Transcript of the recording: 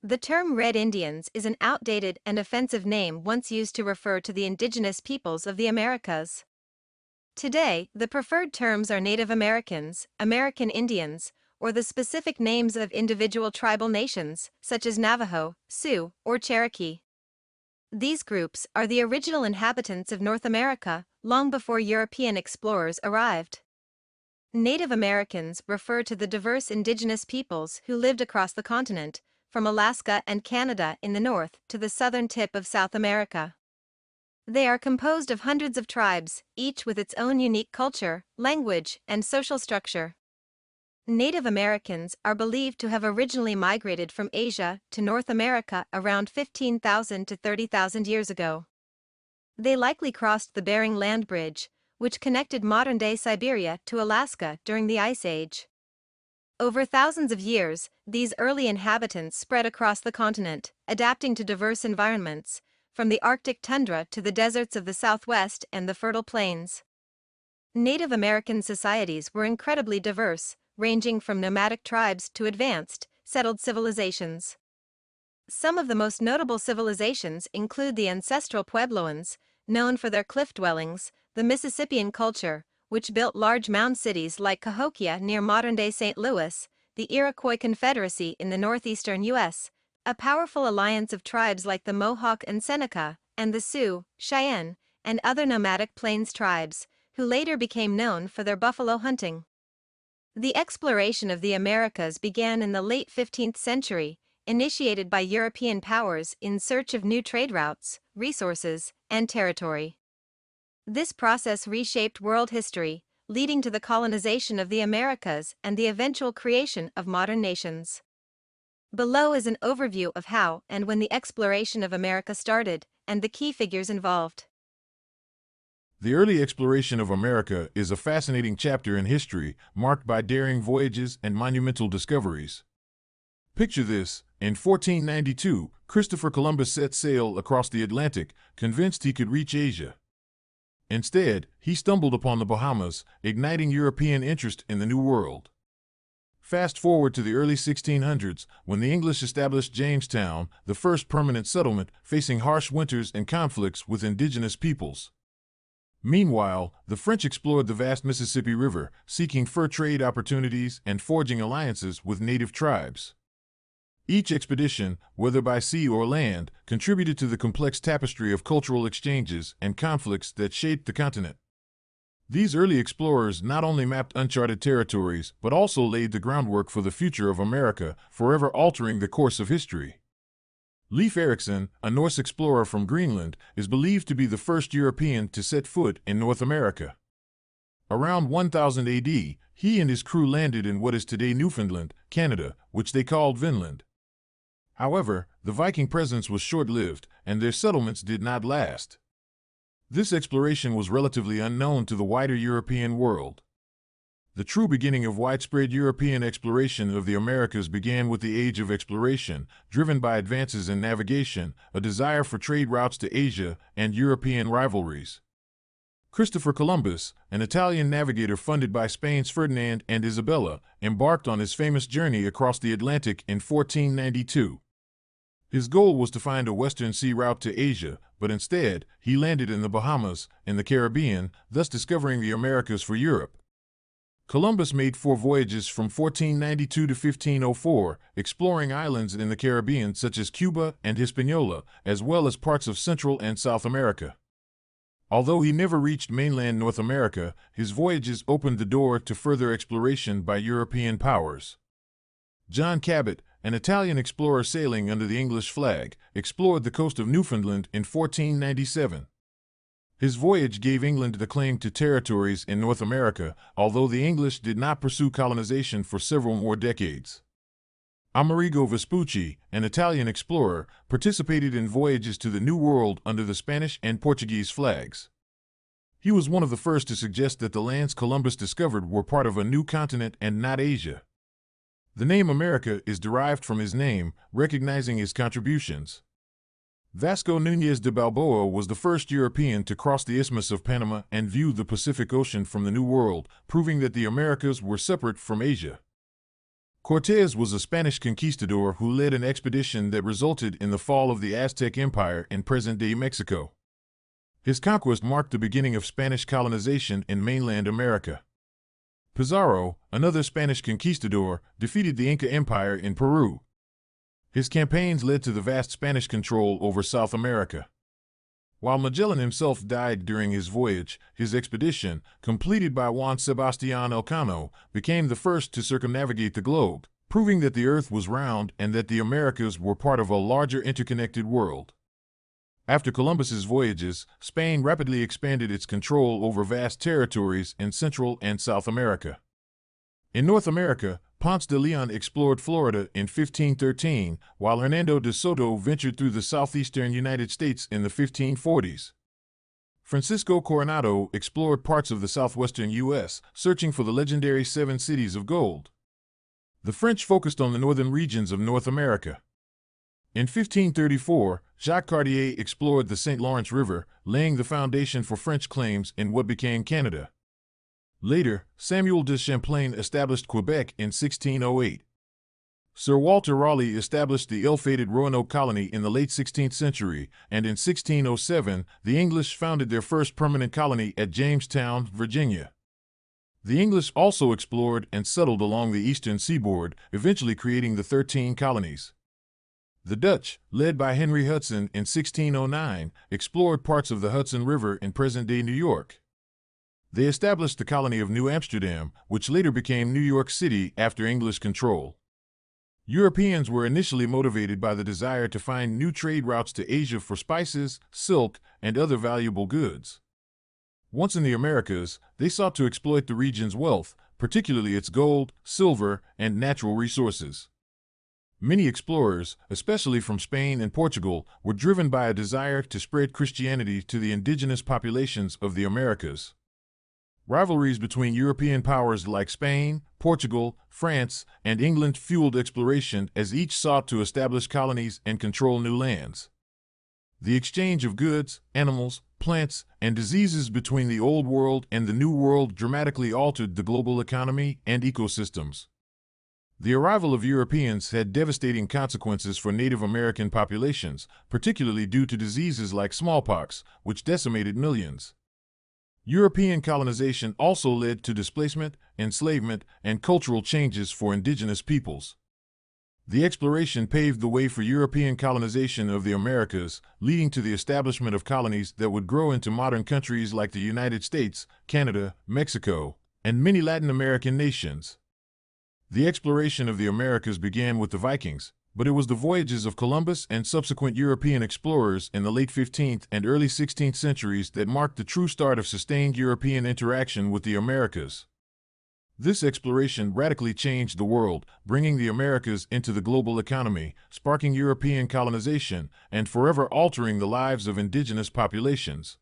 The term Red Indians is an outdated and offensive name once used to refer to the indigenous peoples of the Americas. Today, the preferred terms are Native Americans, American Indians, or the specific names of individual tribal nations, such as Navajo, Sioux, or Cherokee. These groups are the original inhabitants of North America, long before European explorers arrived. Native Americans refer to the diverse indigenous peoples who lived across the continent, from Alaska and Canada in the north to the southern tip of South America. They are composed of hundreds of tribes, each with its own unique culture, language, and social structure. Native Americans are believed to have originally migrated from Asia to North America around 15,000 to 30,000 years ago. They likely crossed the Bering Land Bridge, which connected modern-day Siberia to Alaska during the Ice Age. Over thousands of years, these early inhabitants spread across the continent, adapting to diverse environments, from the Arctic tundra to the deserts of the Southwest and the fertile plains. Native American societies were incredibly diverse, ranging from nomadic tribes to advanced, settled civilizations. Some of the most notable civilizations include the ancestral Puebloans, known for their cliff dwellings, the Mississippian culture, which built large mound cities like Cahokia near modern-day St. Louis, the Iroquois Confederacy in the northeastern U.S., a powerful alliance of tribes like the Mohawk and Seneca, and the Sioux, Cheyenne, and other nomadic plains tribes, who later became known for their buffalo hunting. The exploration of the Americas began in the late 15th century, initiated by European powers in search of new trade routes, resources, and territory. This process reshaped world history, leading to the colonization of the Americas and the eventual creation of modern nations. Below is an overview of how and when the exploration of America started, and the key figures involved. The early exploration of America is a fascinating chapter in history, marked by daring voyages and monumental discoveries. Picture this: in 1492, Christopher Columbus set sail across the Atlantic, convinced he could reach Asia. Instead, he stumbled upon the Bahamas, igniting European interest in the New World. Fast forward to the early 1600s, when the English established Jamestown, the first permanent settlement, facing harsh winters and conflicts with indigenous peoples. Meanwhile, the French explored the vast Mississippi River, seeking fur trade opportunities and forging alliances with native tribes. Each expedition, whether by sea or land, contributed to the complex tapestry of cultural exchanges and conflicts that shaped the continent. These early explorers not only mapped uncharted territories, but also laid the groundwork for the future of America, forever altering the course of history. Leif Erikson, a Norse explorer from Greenland, is believed to be the first European to set foot in North America. Around 1000 AD, he and his crew landed in what is today Newfoundland, Canada, which they called Vinland. However, the Viking presence was short-lived, and their settlements did not last. This exploration was relatively unknown to the wider European world. The true beginning of widespread European exploration of the Americas began with the Age of Exploration, driven by advances in navigation, a desire for trade routes to Asia, and European rivalries. Christopher Columbus, an Italian navigator funded by Spain's Ferdinand and Isabella, embarked on his famous journey across the Atlantic in 1492. His goal was to find a western sea route to Asia, but instead, he landed in the Bahamas, in the Caribbean, thus discovering the Americas for Europe. Columbus made 4 voyages from 1492 to 1504, exploring islands in the Caribbean such as Cuba and Hispaniola, as well as parts of Central and South America. Although he never reached mainland North America, his voyages opened the door to further exploration by European powers. John Cabot, an Italian explorer sailing under the English flag, explored the coast of Newfoundland in 1497. His voyage gave England the claim to territories in North America, although the English did not pursue colonization for several more decades. Amerigo Vespucci, an Italian explorer, participated in voyages to the New World under the Spanish and Portuguese flags. He was one of the first to suggest that the lands Columbus discovered were part of a new continent and not Asia. The name America is derived from his name, recognizing his contributions. Vasco Núñez de Balboa was the first European to cross the Isthmus of Panama and view the Pacific Ocean from the New World, proving that the Americas were separate from Asia. Cortés was a Spanish conquistador who led an expedition that resulted in the fall of the Aztec Empire in present-day Mexico. His conquest marked the beginning of Spanish colonization in mainland America. Pizarro, another Spanish conquistador, defeated the Inca Empire in Peru. His campaigns led to the vast Spanish control over South America. While Magellan himself died during his voyage, his expedition, completed by Juan Sebastián Elcano, became the first to circumnavigate the globe, proving that the Earth was round and that the Americas were part of a larger interconnected world. After Columbus's voyages, Spain rapidly expanded its control over vast territories in Central and South America. In North America, Ponce de Leon explored Florida in 1513, while Hernando de Soto ventured through the southeastern United States in the 1540s. Francisco Coronado explored parts of the southwestern U.S., searching for the legendary 7 cities of gold. The French focused on the northern regions of North America. In 1534, Jacques Cartier explored the St. Lawrence River, laying the foundation for French claims in what became Canada. Later, Samuel de Champlain established Quebec in 1608. Sir Walter Raleigh established the ill-fated Roanoke colony in the late 16th century, and in 1607, the English founded their first permanent colony at Jamestown, Virginia. The English also explored and settled along the eastern seaboard, eventually creating the 13 colonies. The Dutch, led by Henry Hudson in 1609, explored parts of the Hudson River in present-day New York. They established the colony of New Amsterdam, which later became New York City after English control. Europeans were initially motivated by the desire to find new trade routes to Asia for spices, silk, and other valuable goods. Once in the Americas, they sought to exploit the region's wealth, particularly its gold, silver, and natural resources. Many explorers, especially from Spain and Portugal, were driven by a desire to spread Christianity to the indigenous populations of the Americas. Rivalries between European powers like Spain, Portugal, France, and England fueled exploration as each sought to establish colonies and control new lands. The exchange of goods, animals, plants, and diseases between the Old World and the New World dramatically altered the global economy and ecosystems. The arrival of Europeans had devastating consequences for Native American populations, particularly due to diseases like smallpox, which decimated millions. European colonization also led to displacement, enslavement, and cultural changes for indigenous peoples. The exploration paved the way for European colonization of the Americas, leading to the establishment of colonies that would grow into modern countries like the United States, Canada, Mexico, and many Latin American nations. The exploration of the Americas began with the Vikings, but it was the voyages of Columbus and subsequent European explorers in the late 15th and early 16th centuries that marked the true start of sustained European interaction with the Americas. This exploration radically changed the world, bringing the Americas into the global economy, sparking European colonization, and forever altering the lives of indigenous populations.